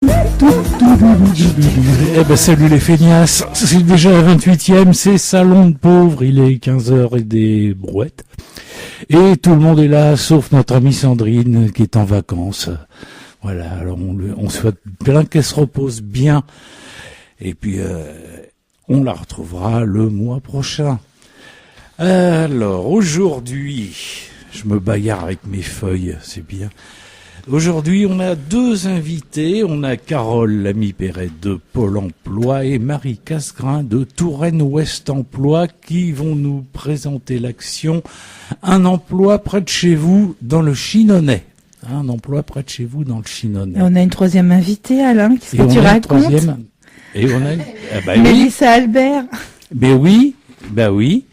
Eh ben salut les feignasses, c'est déjà la 28e, c'est Salon de Pauvres, il est 15h et des brouettes. Et tout le monde est là, sauf notre amie Sandrine qui est en vacances. Voilà, alors on souhaite bien qu'elle se repose bien. Et puis on la retrouvera le mois prochain. Alors aujourd'hui, je me bagarre avec mes feuilles, c'est bien. Aujourd'hui, on a deux invités. On a Carole Lamy-Perret de Pôle emploi et Marie Casgrain de Touraine Ouest Emploi qui vont nous présenter l'action Un emploi près de chez vous dans le Chinonais. Un emploi près de chez vous dans le Chinonais. Et on a une troisième invitée, Alain, qu'est-ce que tu racontes? Et on a Mélissa Albert. Ben oui, ben oui.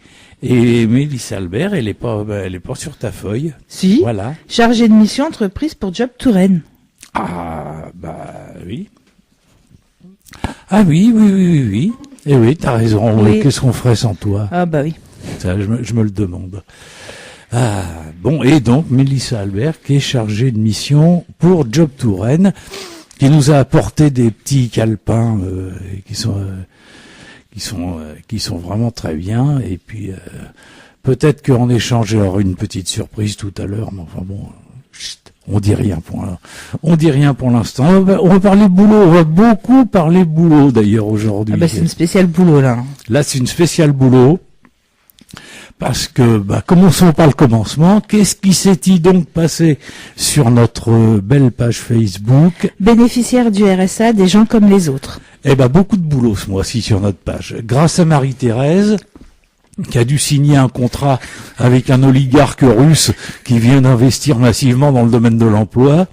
Et Mélissa Albert, elle est pas sur ta feuille. Si. Voilà. Chargée de mission entreprise pour Job Touraine. Ah, bah oui. Ah oui. Eh oui, t'as raison. Oui. Qu'est-ce qu'on ferait sans toi? Ah bah oui. Ça, je me le demande. Ah, bon, et donc Mélissa Albert, qui est chargée de mission pour Job Touraine, qui nous a apporté des petits calepins qui sont vraiment très bien. Et puis peut-être qu'en échange, il y aura une petite surprise tout à l'heure. Mais enfin bon, on dit rien pour l'instant. On va parler boulot. On va beaucoup parler boulot d'ailleurs aujourd'hui. Ah bah c'est une spéciale boulot là. Là, c'est une spéciale boulot. Parce que, commençons par le commencement. Qu'est-ce qui s'est-il donc passé sur notre belle page Facebook? Bénéficiaire du RSA, des gens comme les autres. Eh ben, beaucoup de boulot ce mois-ci sur notre page. Grâce à Marie-Thérèse, qui a dû signer un contrat avec un oligarque russe qui vient d'investir massivement dans le domaine de l'emploi.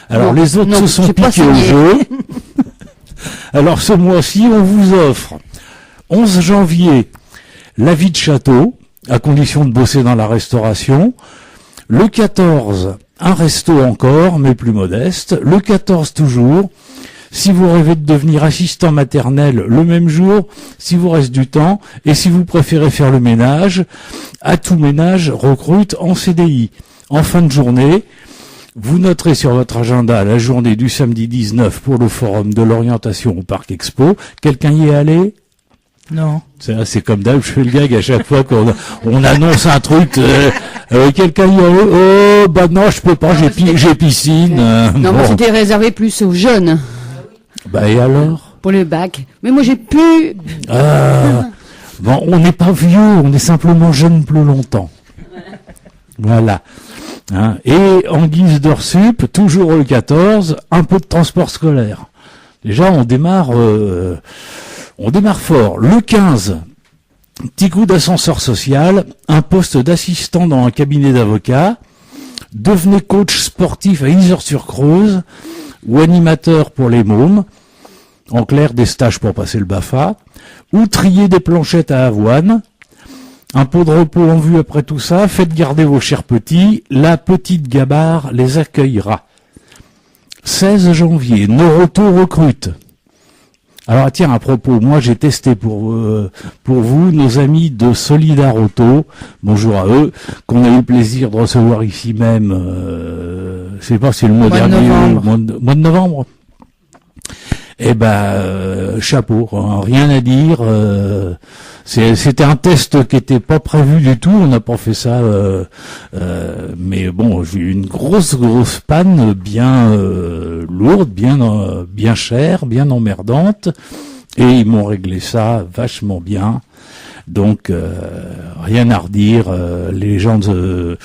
Alors, les autres se sont piqués au jeu. Alors, ce mois-ci, on vous offre 11 janvier, la vie de château, à condition de bosser dans la restauration. Le 14, un resto encore, mais plus modeste. Le 14 toujours, si vous rêvez de devenir assistant maternel le même jour, si vous reste du temps, et si vous préférez faire le ménage, à tout ménage recrute en CDI. En fin de journée, vous noterez sur votre agenda la journée du samedi 19 pour le forum de l'orientation au Parc Expo. Quelqu'un y est allé ? Non. C'est comme d'hab, je fais le gag à chaque fois qu'on annonce un truc. Quelqu'un y a bah non, je peux pas, j'ai piscine. Non, mais c'était réservé plus aux jeunes. Bah et alors? Pour le bac. Mais moi j'ai pu. Bon, on n'est pas vieux, on est simplement jeune plus longtemps. Voilà. Hein, et en guise d'heure sup, toujours le 14, un peu de transport scolaire. Déjà, on démarre fort. Le 15, petit coup d'ascenseur social, un poste d'assistant dans un cabinet d'avocat, devenez coach sportif à Yzeure-sur-Creuse ou animateur pour les mômes, en clair des stages pour passer le BAFA, ou trier des planchettes à avoine, un pot de repos en vue après tout ça, faites garder vos chers petits, la petite gabarre les accueillera. 16 janvier, Noroto recrute. Alors tiens, à propos, moi j'ai testé pour vous nos amis de Solidar Auto, bonjour à eux, qu'on a eu le plaisir de recevoir ici même, je sais pas si c'est le mois dernier, mois de novembre. Eh ben, chapeau, hein, rien à dire. C'était un test qui était pas prévu du tout. On n'a pas fait ça, mais bon, j'ai eu une grosse panne, bien lourde, bien chère, bien emmerdante, et ils m'ont réglé ça vachement bien. Donc rien à redire. Les gens de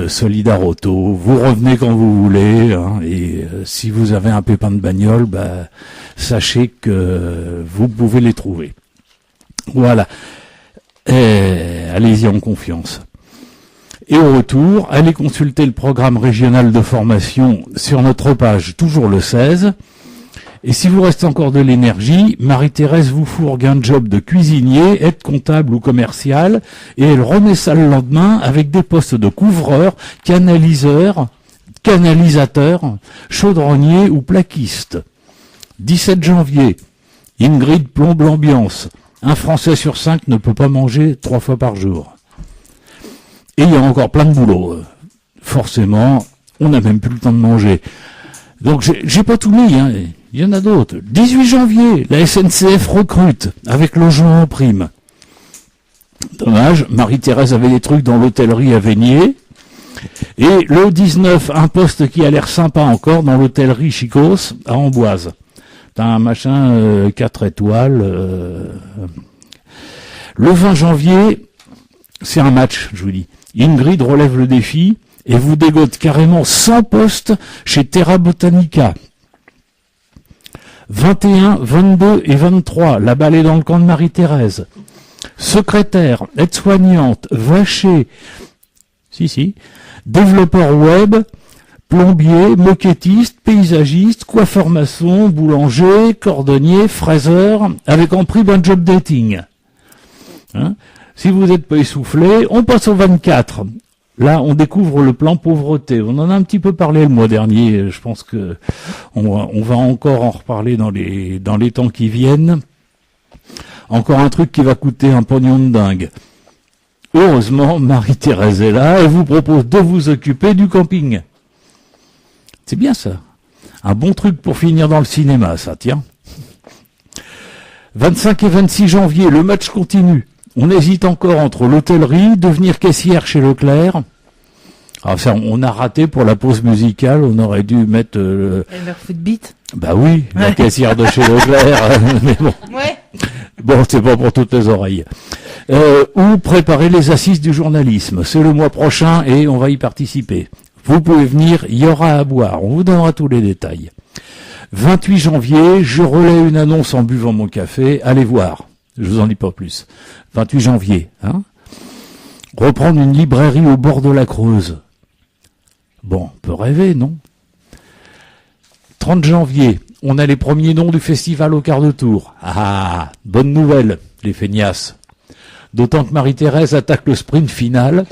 Solidar Auto, vous revenez quand vous voulez, hein, et si vous avez un pépin de bagnole, sachez que vous pouvez les trouver. Voilà. Allez-y en confiance. Et au retour, allez consulter le programme régional de formation sur notre page, toujours le 16. Et si vous restez encore de l'énergie, Marie-Thérèse vous fourgue un job de cuisinier, aide comptable ou commercial, et elle remet ça le lendemain avec des postes de couvreur, canalisateur, chaudronnier ou plaquiste. 17 janvier, Ingrid plombe l'ambiance. Un Français sur 5 ne peut pas manger 3 fois par jour. Et il y a encore plein de boulot. Forcément, on n'a même plus le temps de manger. Donc j'ai pas tout mis, hein. Il y en a d'autres. 18 janvier, la SNCF recrute avec logement en prime. Dommage, Marie-Thérèse avait des trucs dans l'hôtellerie à Vénier. Et le 19, un poste qui a l'air sympa encore dans l'hôtellerie Chicos à Amboise. T'as un machin 4 étoiles. Le 20 janvier, c'est un match, je vous dis. Ingrid relève le défi et vous dégote carrément 100 postes chez Terra Botanica. 21, 22 et 23, la balle est dans le camp de Marie-Thérèse. Secrétaire, aide-soignante, vacher, développeur web, plombier, moquettiste, paysagiste, coiffeur maçon, boulanger, cordonnier, fraiseur, avec en prime un job dating. Hein? Si vous n'êtes pas essoufflé, on passe au 24. Là, on découvre le plan pauvreté. On en a un petit peu parlé le mois dernier. Je pense que on va encore en reparler dans les temps qui viennent. Encore un truc qui va coûter un pognon de dingue. Heureusement, Marie-Thérèse est là et vous propose de vous occuper du camping. C'est bien ça. Un bon truc pour finir dans le cinéma, ça, tiens. 25 et 26 janvier, le match continue. On hésite encore entre l'hôtellerie, devenir caissière chez Leclerc. Ah, ça, on a raté pour la pause musicale, on aurait dû mettre... Elmer Footbeat. Bah oui, la caissière de chez Leclerc, mais bon. Ouais. Bon, c'est pas pour toutes les oreilles. Ou préparer les assises du journalisme. C'est le mois prochain et on va y participer. Vous pouvez venir, il y aura à boire. On vous donnera tous les détails. 28 janvier, je relais une annonce en buvant mon café. Allez voir. Je vous en dis pas plus. 28 janvier, hein. Reprendre une librairie au bord de la Creuse. Bon, on peut rêver, non? 30 janvier, on a les premiers noms du festival au quart de tour. Ah, bonne nouvelle, les feignasses. D'autant que Marie-Thérèse attaque le sprint final.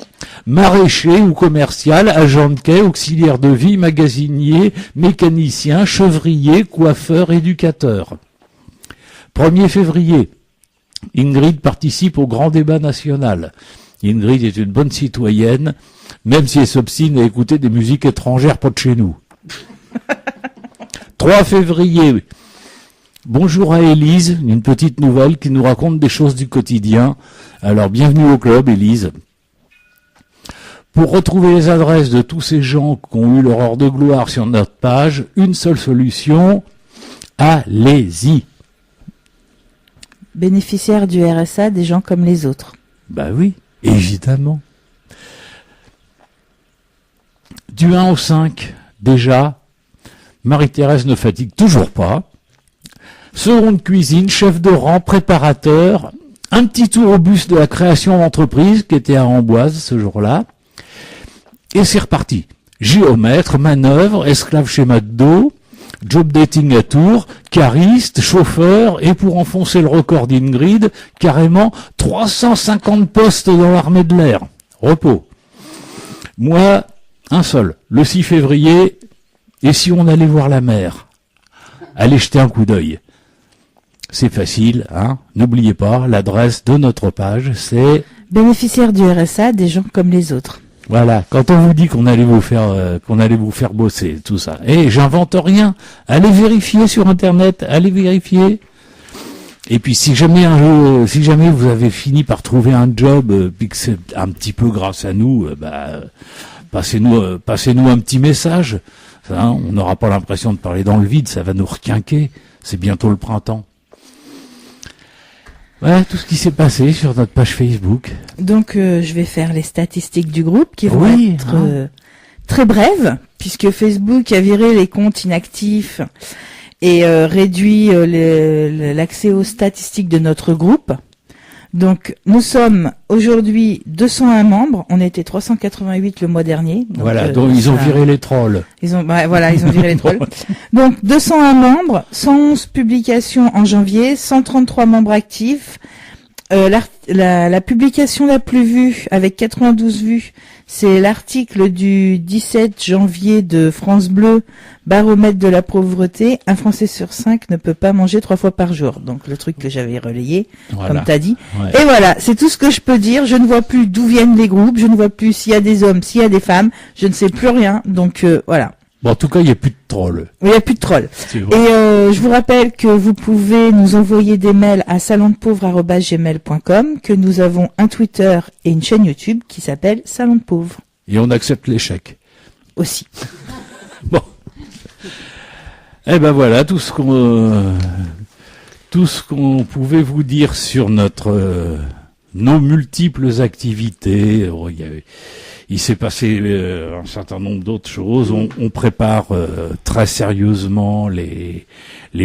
Maraîcher ou commercial, agent de quai, auxiliaire de vie, magasinier, mécanicien, chevrier, coiffeur, éducateur. 1er février, Ingrid participe au grand débat national. Ingrid est une bonne citoyenne, même si elle s'obstine à écouter des musiques étrangères pas de chez nous. 3 février, bonjour à Élise, une petite nouvelle qui nous raconte des choses du quotidien. Alors bienvenue au club, Élise. Pour retrouver les adresses de tous ces gens qui ont eu leur heure de gloire sur notre page, une seule solution, allez-y. Bénéficiaires du RSA, des gens comme les autres. Bah oui, évidemment. Du 1 au 5, déjà, Marie-Thérèse ne fatigue toujours pas. Seconde cuisine, chef de rang, préparateur, un petit tour au bus de la création d'entreprise qui était à Amboise ce jour-là. Et c'est reparti. Géomètre, manœuvre, esclave schéma de dos, job dating à Tours, cariste, chauffeur, et pour enfoncer le record d'Ingrid, carrément 350 postes dans l'armée de l'air. Repos. Moi, un seul. Le 6 février, et si on allait voir la mer? Allez jeter un coup d'œil. C'est facile, hein. N'oubliez pas, l'adresse de notre page, c'est... Bénéficiaires du RSA, des gens comme les autres. Voilà, quand on vous dit qu'on allait vous faire bosser, tout ça. Et j'invente rien. Allez vérifier sur Internet, allez vérifier. Et puis si jamais vous avez fini par trouver un job, puis que c'est un petit peu grâce à nous, passez-nous un petit message. Hein, on n'aura pas l'impression de parler dans le vide, ça va nous requinquer. C'est bientôt le printemps. Voilà tout ce qui s'est passé sur notre page Facebook. Donc je vais faire les statistiques du groupe qui vont être très brèves, puisque Facebook a viré les comptes inactifs et réduit l'accès aux statistiques de notre groupe. Donc nous sommes aujourd'hui 201 membres, on était 388 le mois dernier. Donc, voilà, donc ils ont viré les trolls. Ils ont viré les trolls. Donc 201 membres, 111 publications en janvier, 133 membres actifs. La publication la plus vue, avec 92 vues, c'est l'article du 17 janvier de France Bleu, baromètre de la pauvreté. Un Français sur 5 ne peut pas manger 3 fois par jour. Donc le truc que j'avais relayé, voilà, comme t'as dit. Ouais. Et voilà, c'est tout ce que je peux dire. Je ne vois plus d'où viennent les groupes, je ne vois plus s'il y a des hommes, s'il y a des femmes, je ne sais plus rien. Donc voilà. Bon, en tout cas, il n'y a plus de trolls. Il n'y a plus de trolls. C'est Et vrai. je vous rappelle que vous pouvez nous envoyer des mails à salondepauvre@gmail.com, que nous avons un Twitter et une chaîne YouTube qui s'appelle Salon de Pauvre Et on accepte les chèques. aussi. Bon. Eh ben voilà, tout ce qu'on pouvait vous dire sur nos multiples activités. Il s'est passé un certain nombre d'autres choses. On prépare très sérieusement les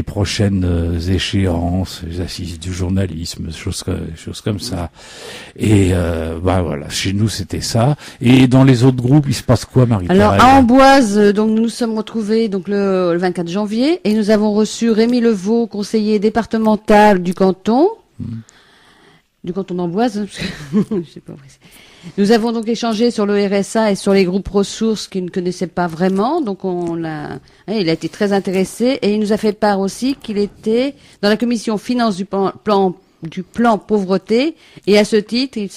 prochaines échéances, les assises du journalisme, choses comme ça. Et voilà, chez nous c'était ça. Et dans les autres groupes, il se passe quoi, Marie-Thérèse? Alors à Amboise, donc nous nous sommes retrouvés donc le 24 janvier et nous avons reçu Rémi Levaux, conseiller départemental du canton. Du canton d'Amboise, parce que je sais pas où c'est. Nous avons donc échangé sur le RSA et sur les groupes ressources qu'il ne connaissait pas vraiment. Donc il a été très intéressé et il nous a fait part aussi qu'il était dans la commission finance du plan pauvreté et à ce titre il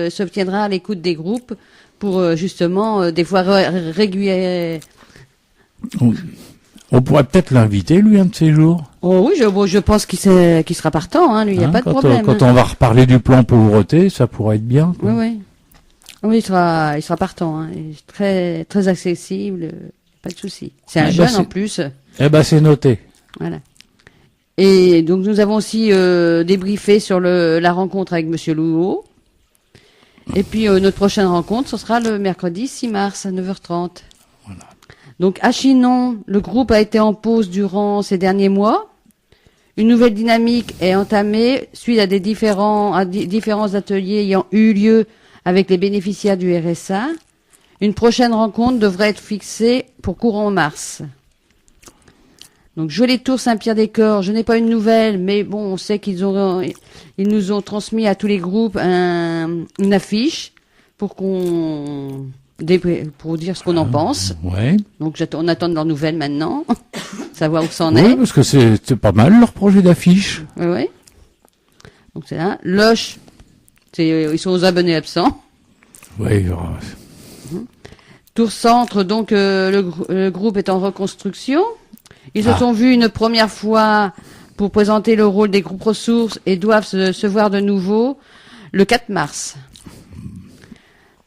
s'obtiendra à l'écoute des groupes pour justement des fois régulier. On pourrait peut-être l'inviter, lui, un de ces jours. Oh oui, je pense qu'il sera partant, hein, lui, il n'y a pas de problème. Quand on va reparler du plan pauvreté, ça pourrait être bien. Quoi. Oui. Oui, il sera partant, hein. Il est très, très accessible, pas de souci. C'est un jeune en plus. Eh ben, c'est noté. Voilà. Et donc, nous avons aussi débriefé sur la rencontre avec Monsieur Louot. Et puis, notre prochaine rencontre, ce sera le mercredi 6 mars à 9h30. Voilà. Donc, à Chinon, le groupe a été en pause durant ces derniers mois. Une nouvelle dynamique est entamée suite à différents ateliers ayant eu lieu avec les bénéficiaires du RSA. Une prochaine rencontre devrait être fixée pour courant mars. Donc, Jolie Tour Saint-Pierre-des-Corps, je n'ai pas une nouvelle, mais bon, on sait ils nous ont transmis à tous les groupes une affiche pour dire ce qu'on en pense. Ouais. Donc, on attend de leurs nouvelles maintenant, savoir où ça en Oui, est. parce que c'est pas mal leur projet d'affiche. Oui. Donc, c'est là. Loche, ils sont aux abonnés absents. Oui. Tour Centre, donc le groupe est en reconstruction. Ils se sont vus une première fois pour présenter le rôle des groupes ressources et doivent se voir de nouveau le 4 mars.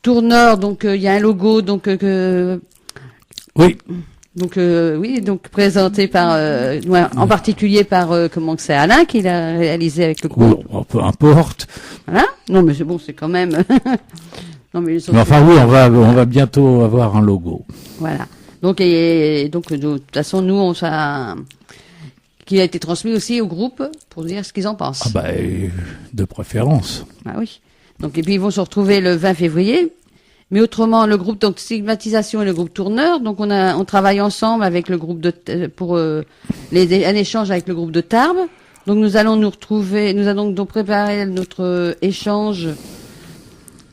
Tour Nord, donc il y a un logo, donc oui. Donc donc présenté par en particulier par c'est Alain qui l'a réalisé avec le groupe. Bon, peu importe. Voilà. Non mais c'est bon, c'est quand même. Non mais enfin oui, on va bientôt avoir un logo. Voilà. Donc de toute façon nous qui a été transmis aussi au groupe pour dire ce qu'ils en pensent. Ah bah de préférence. Ah oui. Donc et puis ils vont se retrouver le 20 février. Mais autrement, le groupe donc stigmatisation et le groupe tourneur, donc on travaille ensemble avec le groupe pour un échange avec le groupe de Tarbes. Donc nous allons donc préparer notre échange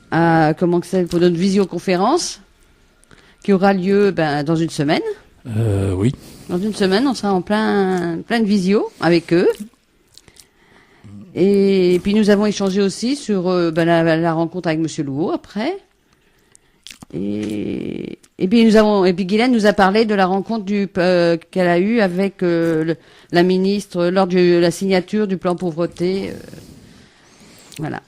pour notre visioconférence qui aura lieu dans une semaine. Oui. Dans une semaine, on sera en plein de visio avec eux. Et puis nous avons échangé aussi sur la rencontre avec Monsieur Louot après. Et puis Guylaine nous a parlé de la rencontre qu'elle a eue avec la ministre lors de la signature du plan pauvreté. Voilà.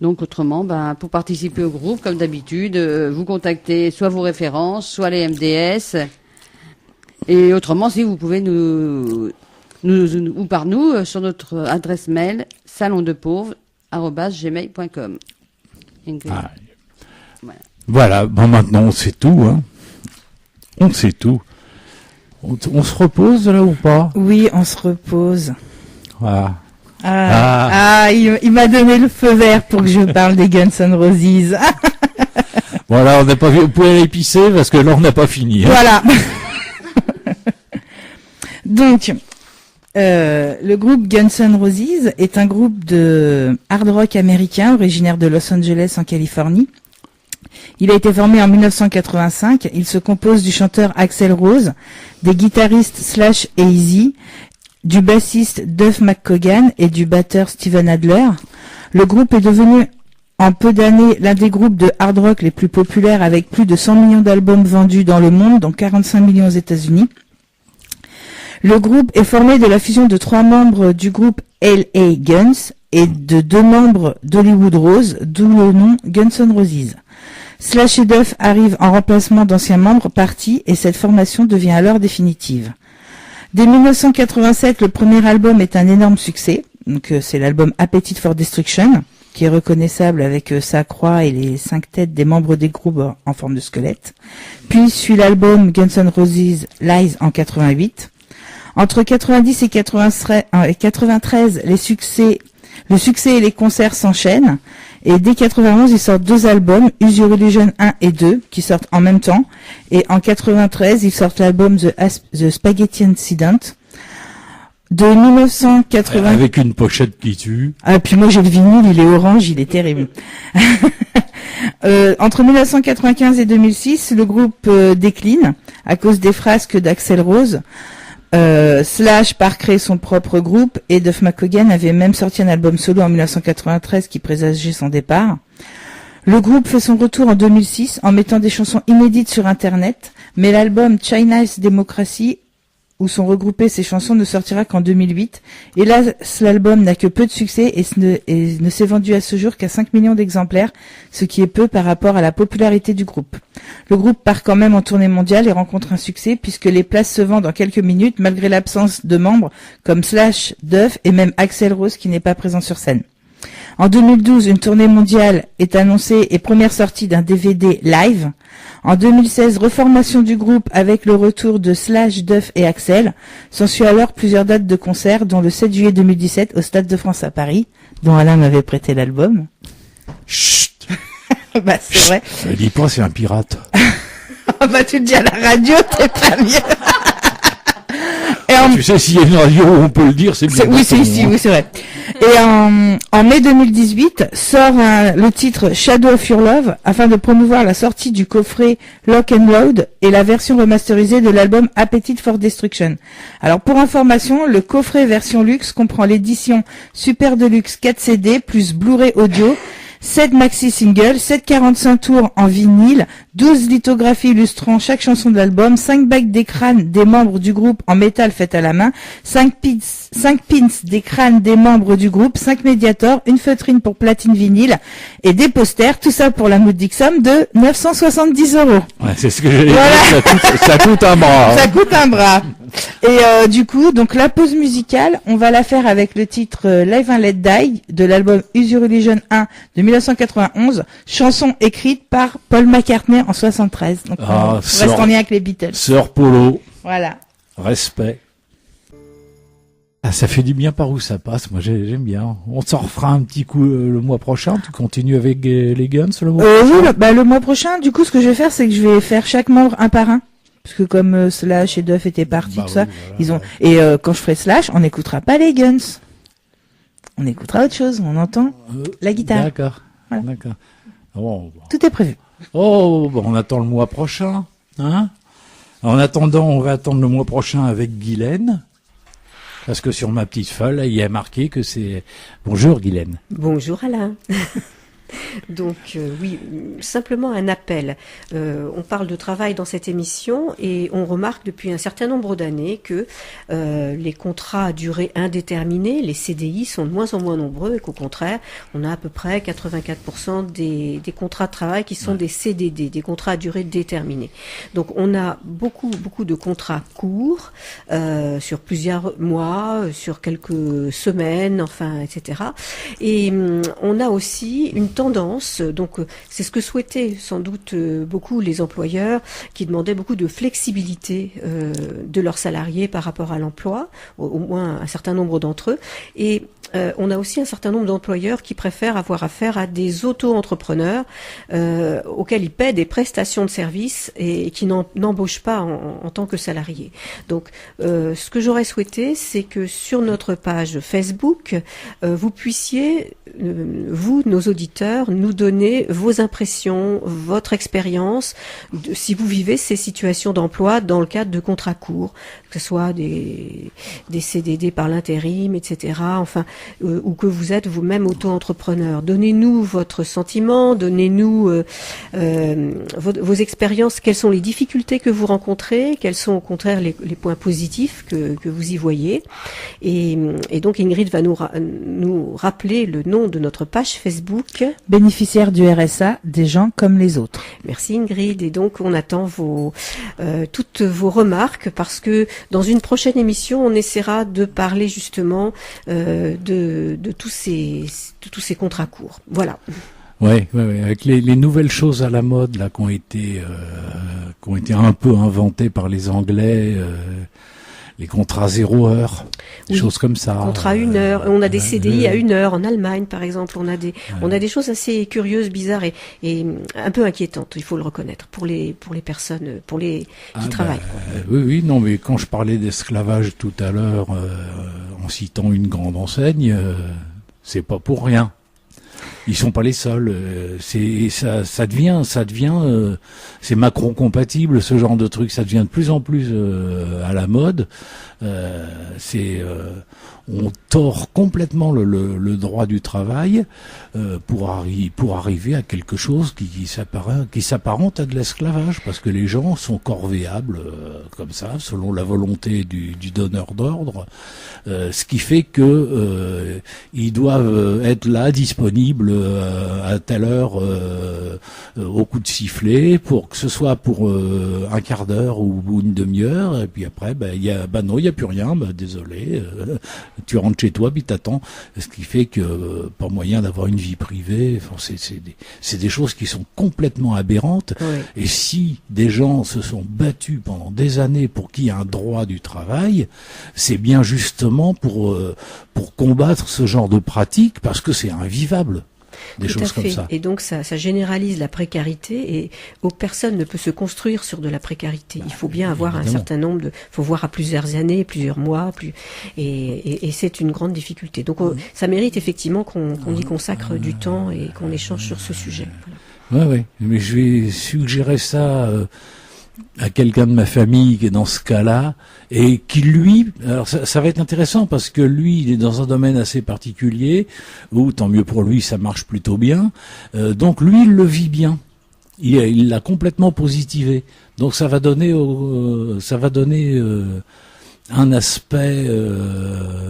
Donc autrement, pour participer au groupe, comme d'habitude, vous contactez soit vos références, soit les MDS. Et autrement, si vous pouvez nous par nous sur notre adresse mail salondepauvre@gmail.com. Voilà, maintenant on sait tout, hein. On sait tout. On se repose là ou pas? Oui, on se repose. Voilà. Il m'a donné le feu vert pour que je parle des Guns N' Roses. Voilà, on n'a pas vu, vous pouvez aller pisser parce que là on n'a pas fini. Hein. Voilà. Donc, le groupe Guns N' Roses est un groupe de hard rock américain originaire de Los Angeles en Californie. Il a été formé en 1985. Il se compose du chanteur Axl Rose, des guitaristes Slash et Easy, du bassiste Duff McKagan et du batteur Steven Adler. Le groupe est devenu en peu d'années l'un des groupes de hard rock les plus populaires avec plus de 100 millions d'albums vendus dans le monde, dont 45 millions aux États-Unis. Le groupe est formé de la fusion de 3 membres du groupe L.A. Guns et de 2 membres d'Hollywood Rose, d'où le nom Guns N' Roses. Slash et Duff arrivent en remplacement d'anciens membres partis et cette formation devient alors définitive. Dès 1987, le premier album est un énorme succès. Donc c'est l'album Appetite for Destruction, qui est reconnaissable avec sa croix et les 5 têtes des membres des groupes en forme de squelette. Puis suit l'album Guns N' Roses Lies en 88. Entre 90 et 93, le succès et les concerts s'enchaînent. Et dès 91, ils sortent 2 albums, Use Your Illusion 1 et 2, qui sortent en même temps. Et en 93, ils sortent l'album The Spaghetti Incident. De 1980... Avec une pochette qui tue. Ah, puis moi j'ai le vinyle, il est orange, il est terrible. Entre 1995 et 2006, le groupe décline à cause des frasques d'Axl Rose. Slash part créer son propre groupe et Duff McKagan avait même sorti un album solo en 1993 qui présageait son départ. Le groupe fait son retour en 2006 en mettant des chansons inédites sur Internet, mais l'album China's Democracy, où sont regroupées ces chansons, ne sortira qu'en 2008. Et là, l'album n'a que peu de succès et ne s'est vendu à ce jour qu'à 5 millions d'exemplaires, ce qui est peu par rapport à la popularité du groupe. Le groupe part quand même en tournée mondiale et rencontre un succès puisque les places se vendent en quelques minutes malgré l'absence de membres comme Slash, Duff et même Axl Rose qui n'est pas présent sur scène. En 2012, une tournée mondiale est annoncée et première sortie d'un DVD live. En 2016, reformation du groupe avec le retour de Slash, Duff et Axl. S'ensuit alors plusieurs dates de concerts, dont le 7 juillet 2017 au Stade de France à Paris, dont Alain m'avait prêté l'album. Chut. Bah, c'est vrai. Dis pas, c'est un pirate. Bah, tu le dis à la radio, t'es pas mieux. Tu sais, s'il y a une radio où on peut le dire, c'est bien. Oui, c'est ici, oui, c'est vrai. Et en mai 2018, sort le titre Shadow of Your Love afin de promouvoir la sortie du coffret Lock and Load et la version remasterisée de l'album Appetite for Destruction. Alors, pour information, le coffret version luxe comprend l'édition Super Deluxe 4 CD plus Blu-ray audio, 7 maxi singles, 7 45 tours en vinyle, 12 lithographies illustrant chaque chanson de l'album, 5 bagues des crânes des membres du groupe en métal faites à la main, 5 pins des crânes des membres du groupe, 5 médiators, une feutrine pour platine vinyle et des posters, tout ça pour la modique somme de 970 €. Ouais, c'est ce que j'allais dire, ça coûte un bras. Ça coûte un bras. Et du coup, donc la pause musicale, on va la faire avec le titre Live and Let Die de l'album Use Your Illusion 1 de 1991, chanson écrite par Paul McCartney en 73. Donc on reste en lien avec les Beatles. Sœur Polo. Voilà. Respect. Ah, ça fait du bien par où ça passe. Moi, j'aime bien. On s'en refera un petit coup le mois prochain. Tu continues avec les Guns le mois prochain? Oui, le mois prochain, du coup, ce que je vais faire, c'est que je vais faire chaque membre un par un. Parce que comme Slash et Duff étaient partis, tout ça, oui, voilà, quand je ferai Slash, on n'écoutera pas les Guns. On écoutera autre chose. On entend la guitare. D'accord. Voilà. D'accord. Bon. Tout est prévu. On attend le mois prochain, hein. En attendant, on va attendre le mois prochain avec Guylaine. Parce que sur ma petite feuille, il y a marqué que c'est... Bonjour Guylaine. Bonjour Alain. Donc oui, simplement un appel. On parle de travail dans cette émission et on remarque depuis un certain nombre d'années que les contrats à durée indéterminée, les CDI, sont de moins en moins nombreux et qu'au contraire, on a à peu près 84% des contrats de travail qui sont des CDD, des contrats à durée déterminée. Donc on a beaucoup de contrats courts sur plusieurs mois, sur quelques semaines, enfin, etc. Et on a aussi une tendance, donc c'est ce que souhaitaient sans doute beaucoup les employeurs qui demandaient beaucoup de flexibilité de leurs salariés par rapport à l'emploi, au moins un certain nombre d'entre eux. Et on a aussi un certain nombre d'employeurs qui préfèrent avoir affaire à des auto-entrepreneurs auxquels ils paient des prestations de services et qui n'embauchent pas en tant que salariés. Donc ce que j'aurais souhaité, c'est que sur notre page Facebook, vous puissiez, vous, nos auditeurs, nous donner vos impressions, votre expérience, si vous vivez ces situations d'emploi dans le cadre de contrats courts, que ce soit des CDD par l'intérim, etc. Enfin, ou que vous êtes vous-même auto-entrepreneur. Donnez-nous votre sentiment, donnez-nous vos expériences, quelles sont les difficultés que vous rencontrez, quels sont au contraire les points positifs que vous y voyez. Et donc Ingrid va nous rappeler le nom de notre page Facebook. Bénéficiaires du RSA, des gens comme les autres. Merci Ingrid. Et donc on attend toutes vos remarques, parce que dans une prochaine émission, on essaiera de parler justement de tous ces contrats courts. Voilà. Ouais, avec les nouvelles choses à la mode là qui ont été un peu inventées par les Anglais, les contrats 0 heure, des choses comme ça. Contrat 1 heure. On a des CDI à 1 heure en Allemagne, par exemple. On a des choses assez curieuses, bizarres et un peu inquiétantes. Il faut le reconnaître pour les personnes, qui travaillent. Oui, non, mais quand je parlais d'esclavage tout à l'heure, en citant une grande enseigne, c'est pas pour rien. Ils sont pas les seuls. Ça devient, c'est Macron compatible, ce genre de truc. Ça devient de plus en plus à la mode. On tord complètement le droit du travail pour arriver à quelque chose qui s'apparente à de l'esclavage, parce que les gens sont corvéables comme ça, selon la volonté du donneur d'ordre, ce qui fait que ils doivent être là, disponibles à telle heure au coup de sifflet, pour que ce soit pour un quart d'heure ou une demi-heure, et puis après il y a plus rien, désolé, tu rentres chez toi puis t'attends, ce qui fait que pas moyen d'avoir une vie privée. Enfin, c'est des choses qui sont complètement aberrantes. Oui. Et si des gens se sont battus pendant des années pour qu'il y ait un droit du travail, c'est bien justement pour combattre ce genre de pratique, parce que c'est invivable. Des Tout choses à fait. comme ça. Et donc ça généralise la précarité, et personne ne peut se construire sur de la précarité. Il faut bien avoir évidemment. un certain nombre faut voir à plusieurs années, plusieurs mois, et c'est une grande difficulté. Donc ça mérite effectivement qu'on y consacre du temps et qu'on échange sur ce sujet. Voilà. Ouais, mais je vais suggérer ça à quelqu'un de ma famille qui est dans ce cas-là, et qui lui, alors ça va être intéressant, parce que lui, il est dans un domaine assez particulier, où tant mieux pour lui, ça marche plutôt bien, donc lui, il le vit bien, il l'a complètement positivé, donc ça va donner un aspect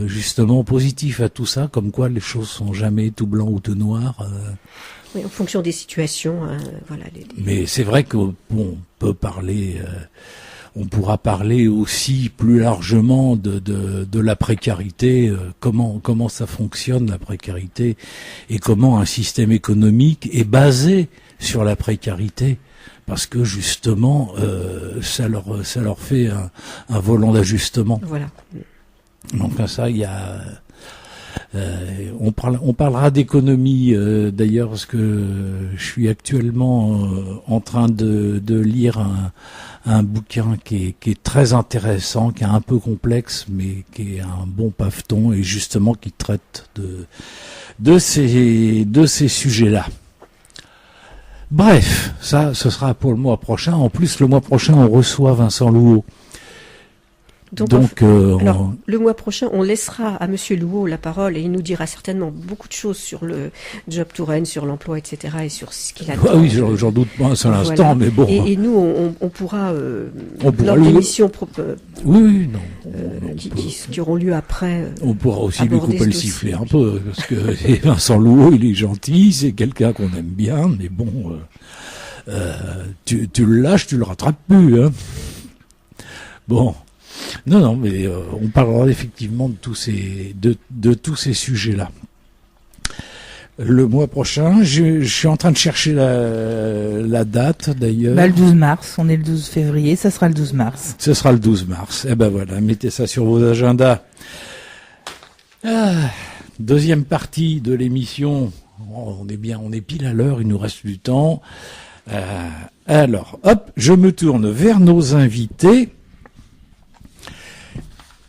justement positif à tout ça, comme quoi les choses sont jamais tout blanc ou tout noir. Oui, en fonction des situations, voilà. Mais c'est vrai qu'on peut parler, on pourra parler aussi plus largement de la précarité, comment ça fonctionne la précarité, et comment un système économique est basé sur la précarité, parce que justement ça leur fait un volant d'ajustement. Voilà. Donc ça, il y a on parlera d'économie d'ailleurs, parce que je suis actuellement en train de lire un bouquin qui est très intéressant, qui est un peu complexe, mais qui est un bon paveton, et justement qui traite de ces sujets-là. Bref, ça, ce sera pour le mois prochain. En plus, le mois prochain, on reçoit Vincent Louot. Donc alors, le mois prochain, on laissera à Monsieur Louot la parole, et il nous dira certainement beaucoup de choses sur le job to rent, sur l'emploi, etc., et sur ce qu'il a. Oui, j'en doute pas un seul instant, mais bon. Et nous, on pourra lors d'émissions oui, non, qui auront lieu après. On pourra aussi lui couper le sifflet un peu, parce que Vincent Louot, il est gentil, c'est quelqu'un qu'on aime bien, mais bon, tu le lâches, tu le rattrapes plus, hein. Bon. Non, mais on parlera effectivement de tous ces sujets-là. Le mois prochain, je suis en train de chercher la date d'ailleurs. Le 12 mars, on est le 12 février, ça sera le 12 mars. Ce sera le 12 mars. Eh ben voilà, mettez ça sur vos agendas. Deuxième partie de l'émission. On est pile à l'heure, il nous reste du temps. Alors, hop, je me tourne vers nos invités.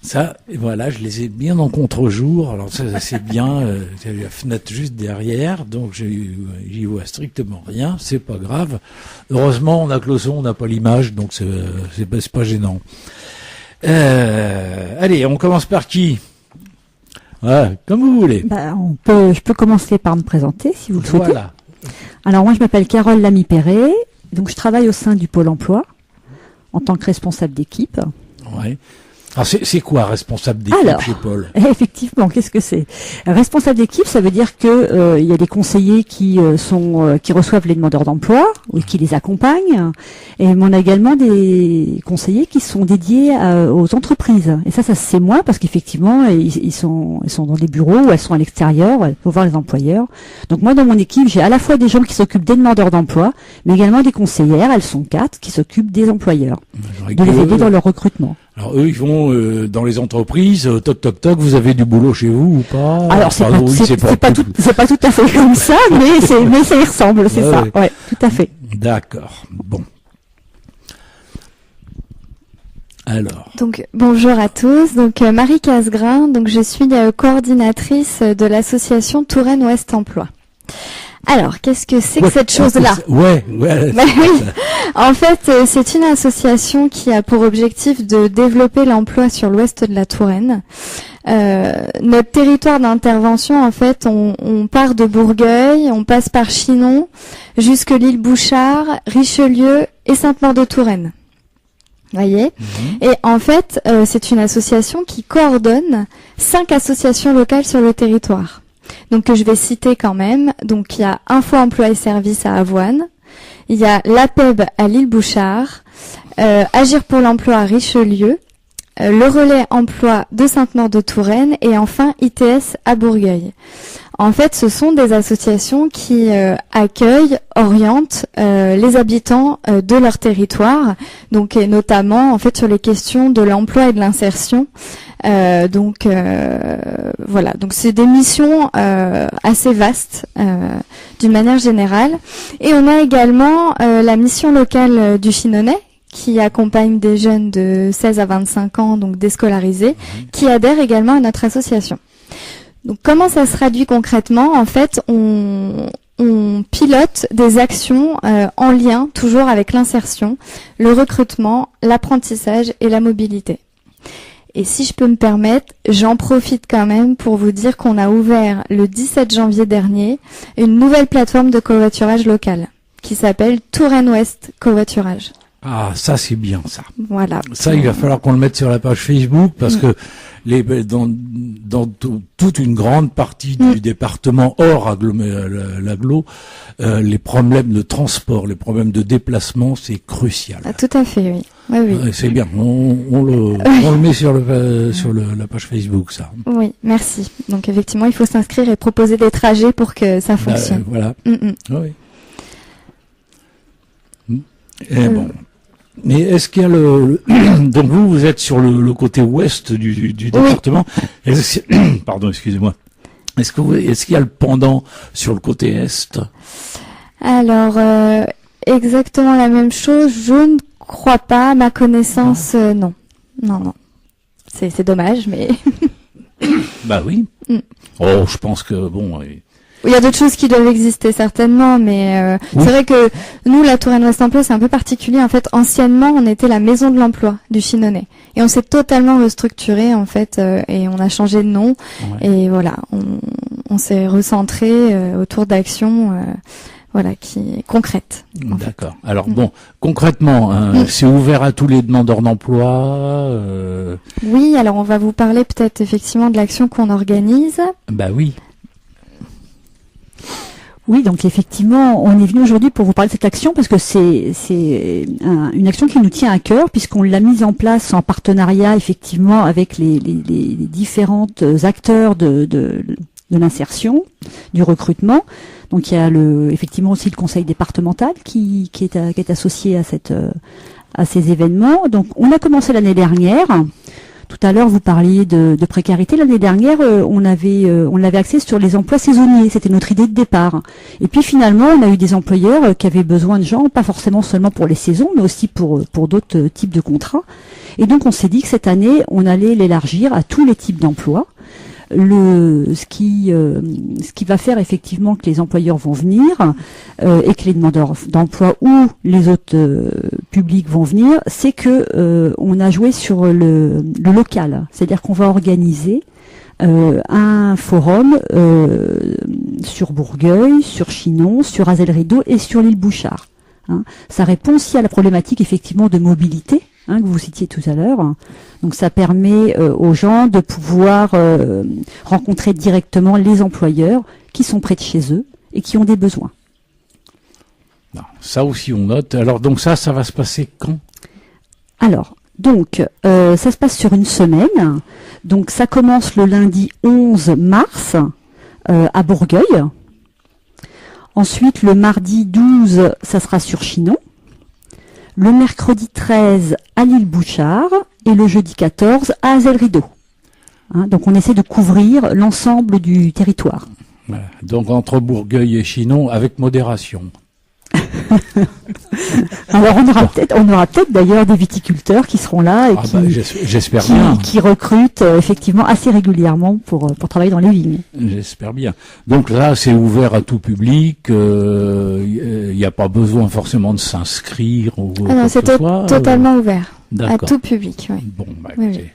Ça, voilà, je les ai bien en contre-jour. Alors ça, c'est bien. J'ai la fenêtre juste derrière, donc j'y vois strictement rien. C'est pas grave. Heureusement, on a que le son, on n'a pas l'image, donc c'est pas gênant. Allez, on commence par qui? Ouais, comme vous voulez. Je peux commencer par me présenter, si vous le souhaitez. Voilà. Alors, moi, je m'appelle Carole Lamy-Perret. Donc, je travaille au sein du Pôle emploi en tant que responsable d'équipe. Ouais. Alors, c'est quoi responsable d'équipe chez Paul? Effectivement, qu'est-ce que c'est? Responsable d'équipe, ça veut dire que il y a des conseillers qui reçoivent les demandeurs d'emploi ou qui les accompagnent, et on a également des conseillers qui sont dédiés aux entreprises. Et ça c'est moi parce qu'effectivement ils sont dans des bureaux ou elles sont à l'extérieur, il faut voir les employeurs. Donc moi dans mon équipe j'ai à la fois des gens qui s'occupent des demandeurs d'emploi, mais également des conseillères, elles sont 4 qui s'occupent des employeurs, de les aider dans leur recrutement. Alors eux, ils vont dans les entreprises, toc toc toc. Vous avez du boulot chez vous ou pas? Alors c'est pas tout à fait comme ça, mais ça y ressemble, c'est ça. Ouais, tout à fait. D'accord. Bon. Alors. Donc bonjour à tous. Donc Marie Casgrain. Donc je suis coordinatrice de l'association Touraine Ouest Emploi. Alors, qu'est-ce que c'est que cette chose-là? Ouais. Bah oui. En fait, c'est une association qui a pour objectif de développer l'emploi sur l'ouest de la Touraine. Notre territoire d'intervention, en fait, on part de Bourgueil, on passe par Chinon, jusque l'île Bouchard, Richelieu et Sainte-Maure-de-Touraine. Voyez. Et en fait, c'est une association qui coordonne 5 associations locales sur le territoire. Donc que je vais citer quand même. Donc il y a Info Emploi et Services à Avoine, il y a l'APEB à l'île Bouchard, Agir pour l'emploi à Richelieu, le Relais Emploi de Sainte-Maure-de-Touraine et enfin ITS à Bourgueil. En fait, ce sont des associations qui accueillent, orientent les habitants de leur territoire, donc et notamment en fait sur les questions de l'emploi et de l'insertion. Voilà, donc c'est des missions assez vastes d'une manière générale. Et on a également la mission locale du Chinonais qui accompagne des jeunes de 16 à 25 ans, donc déscolarisés, qui adhèrent également à notre association. Donc comment ça se traduit concrètement? En fait, on pilote des actions en lien toujours avec l'insertion, le recrutement, l'apprentissage et la mobilité. Et si je peux me permettre, j'en profite quand même pour vous dire qu'on a ouvert le 17 janvier dernier une nouvelle plateforme de covoiturage local qui s'appelle Touraine Ouest Covoiturage. Ah, ça c'est bien ça. Voilà. Ça, il va falloir qu'on le mette sur la page Facebook parce que toute une grande partie du département hors l'agglo, les problèmes de transport, les problèmes de déplacement, c'est crucial. Ah, tout à fait, oui. Oui. C'est bien. On le met sur la page Facebook, ça. Oui, merci. Donc effectivement, il faut s'inscrire et proposer des trajets pour que ça fonctionne. Voilà. Oui. Et bon. Mais est-ce qu'il y a donc vous êtes sur le côté ouest du département. Pardon, excusez-moi. Est-ce qu'il y a le pendant sur le côté est? Alors, exactement la même chose, je ne crois pas, à ma connaissance, non. Non. C'est dommage, mais... Bah oui. Oh, je pense que bon... Il y a d'autres choses qui doivent exister certainement, mais c'est vrai que nous, la Touraine Ouest Emploi, c'est un peu particulier. En fait, anciennement, on était la maison de l'emploi du Chinonais, et on s'est totalement restructuré en fait, et on a changé de nom. Et voilà, on s'est recentré autour d'actions, qui concrètes. D'accord. Alors bon, concrètement, c'est ouvert à tous les demandeurs d'emploi. Oui, alors on va vous parler peut-être effectivement de l'action qu'on organise. Bah oui. Oui, donc effectivement, on est venu aujourd'hui pour vous parler de cette action parce que c'est une action qui nous tient à cœur puisqu'on l'a mise en place en partenariat effectivement avec les différentes acteurs de l'insertion, du recrutement. Donc il y a effectivement aussi le conseil départemental qui est associé à ces événements. Donc on a commencé l'année dernière. Tout à l'heure, vous parliez de précarité. L'année dernière, on l'avait axé sur les emplois saisonniers. C'était notre idée de départ. Et puis finalement, on a eu des employeurs qui avaient besoin de gens, pas forcément seulement pour les saisons, mais aussi pour d'autres types de contrats. Et donc, on s'est dit que cette année, on allait l'élargir à tous les types d'emplois. Ce qui va faire effectivement que les employeurs vont venir et que les demandeurs d'emploi ou les autres publics vont venir, c'est que on a joué sur le local, c'est-à-dire qu'on va organiser un forum sur Bourgueil, sur Chinon, sur Azel-Rideau et sur l'île Bouchard. Hein. Ça répond aussi à la problématique effectivement de mobilité que vous citiez tout à l'heure. Donc ça permet aux gens de pouvoir rencontrer directement les employeurs qui sont près de chez eux et qui ont des besoins. Non, ça aussi on note. Alors donc ça va se passer quand? Alors, donc, ça se passe sur une semaine. Donc ça commence le lundi 11 mars à Bourgueil. Ensuite, le mardi 12, ça sera sur Chinon. Le mercredi 13 à l'île Bouchard et le jeudi 14 à Azel-Rideau. Hein, donc on essaie de couvrir l'ensemble du territoire. Voilà. Donc entre Bourgueil et Chinon, avec modération. Alors on aura peut-être d'ailleurs des viticulteurs qui seront là et j'espère bien. Qui recrutent effectivement assez régulièrement pour travailler dans les vignes. J'espère bien. Donc là, c'est ouvert à tout public. Il n'y a pas besoin forcément de s'inscrire ou non, c'est totalement ouvert à tout public. Ouais. Bon, écoutez,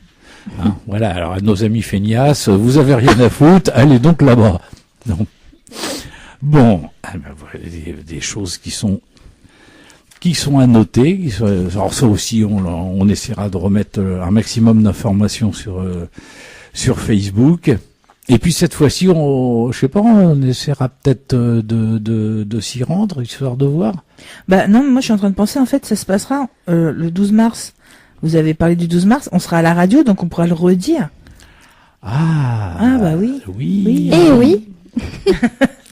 hein, voilà. Alors à nos amis feignasses, vous avez rien à foutre, allez donc là-bas. Donc, bon, voilà, des choses qui sont à noter. Alors ça aussi, on essaiera de remettre un maximum d'informations sur Facebook. Et puis cette fois-ci, on essaiera peut-être de s'y rendre, histoire de voir. Non, moi je suis en train de penser, en fait, ça se passera le 12 mars. Vous avez parlé du 12 mars, on sera à la radio, donc on pourra le redire. Oui. Oui. Et oui.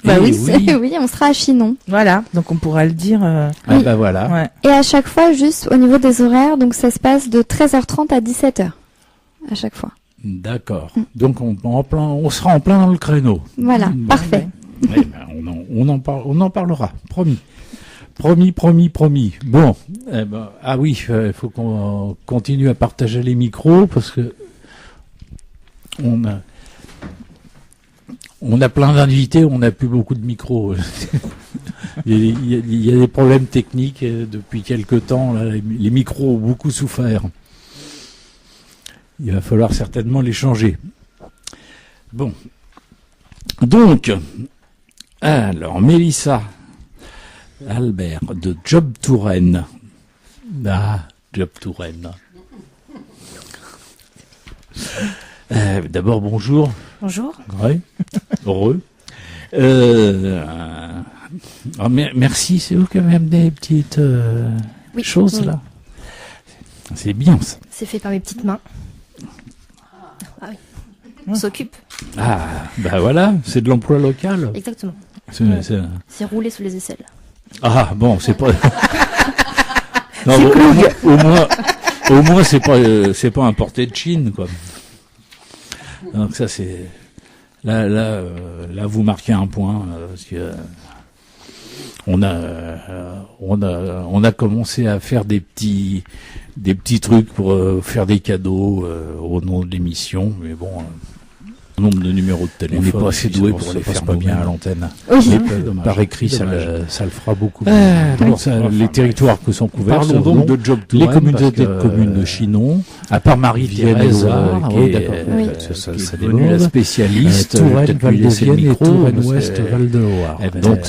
oui, oui, on sera à Chinon. Voilà, donc on pourra le dire. Voilà. Ouais. Et à chaque fois, juste au niveau des horaires, donc ça se passe de 13h30 à 17h. À chaque fois. D'accord. Donc on sera en plein dans le créneau. Voilà, parfait. On en parlera, promis. Promis. Bon, oui, il faut qu'on continue à partager les micros parce que on a plein d'invités, on n'a plus beaucoup de micros. Il y a des problèmes techniques depuis quelque temps. Là, les micros ont beaucoup souffert. Il va falloir certainement les changer. Bon. Donc, alors, Mélissa Albert de Job Touraine. Job Touraine. D'abord, bonjour. Bonjour. Ouais. Heureux. Merci, c'est vous quand même des petites choses là. C'est bien ça. C'est fait par mes petites mains. On s'occupe. Voilà, c'est de l'emploi local. Exactement. C'est roulé sous les aisselles. Bon, c'est pas. Non, au moins c'est pas importé de Chine quoi. Donc ça c'est là vous marquez un point parce que on a commencé à faire des petits trucs pour faire des cadeaux au nom de l'émission, mais bon. Nombre de numéros de téléphone. On n'est pas assez doué pour les faire pas bien à l'antenne. Oui. Par écrit, ça le fera beaucoup. Les territoires que sont couverts sont donc de Job Touraine, les communautés de communes de Chinon, à part Marie-Thérèse, ça est devenu la spécialiste. Touraine, Val-de-Vienne et Touraine-Ouest, Val-de-Loire. Donc,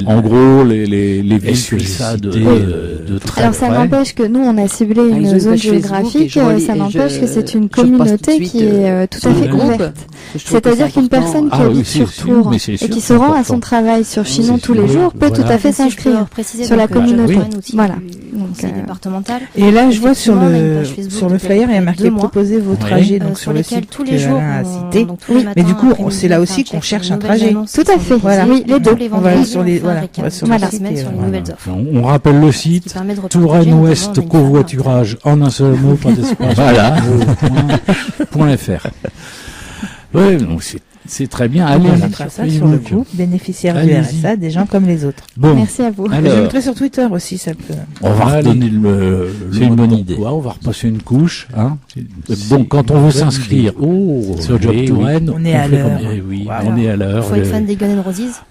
en gros, les villes ça de très alors ça n'empêche que nous on a ciblé une zone géographique, ça n'empêche que c'est une communauté qui est tout à fait ouverte. C'est-à-dire qu'une personne qui habite sur Tours et qui se rend à son travail sur Chinon tous les jours peut tout à fait s'inscrire sur la communauté. Voilà. C'est départemental. Et là, je vois sur le flyer, il y a marqué proposer vos trajets donc sur le site tous les jours à citer. Mais du coup, c'est là aussi qu'on cherche un trajet. Tout à fait. Voilà. Oui, les deux. On va sur les On rappelle le site Touraine-Ouest covoiturage en un seul mot, pas d'espace. Voilà. .fr. Ouais, donc c'est très bien. Allez, on mettra ça sur le groupe bénéficiaires du RSA, des gens comme les autres. Bon. Merci à vous. Alors, je mettrai sur Twitter aussi, ça peut. On va redonner c'est une bonne idée. On va repasser une couche, hein. Donc, quand on veut s'inscrire sur Job Touraine, on est à l'heure. Oui, on est à l'heure. Faut être fan des Guns N' Roses.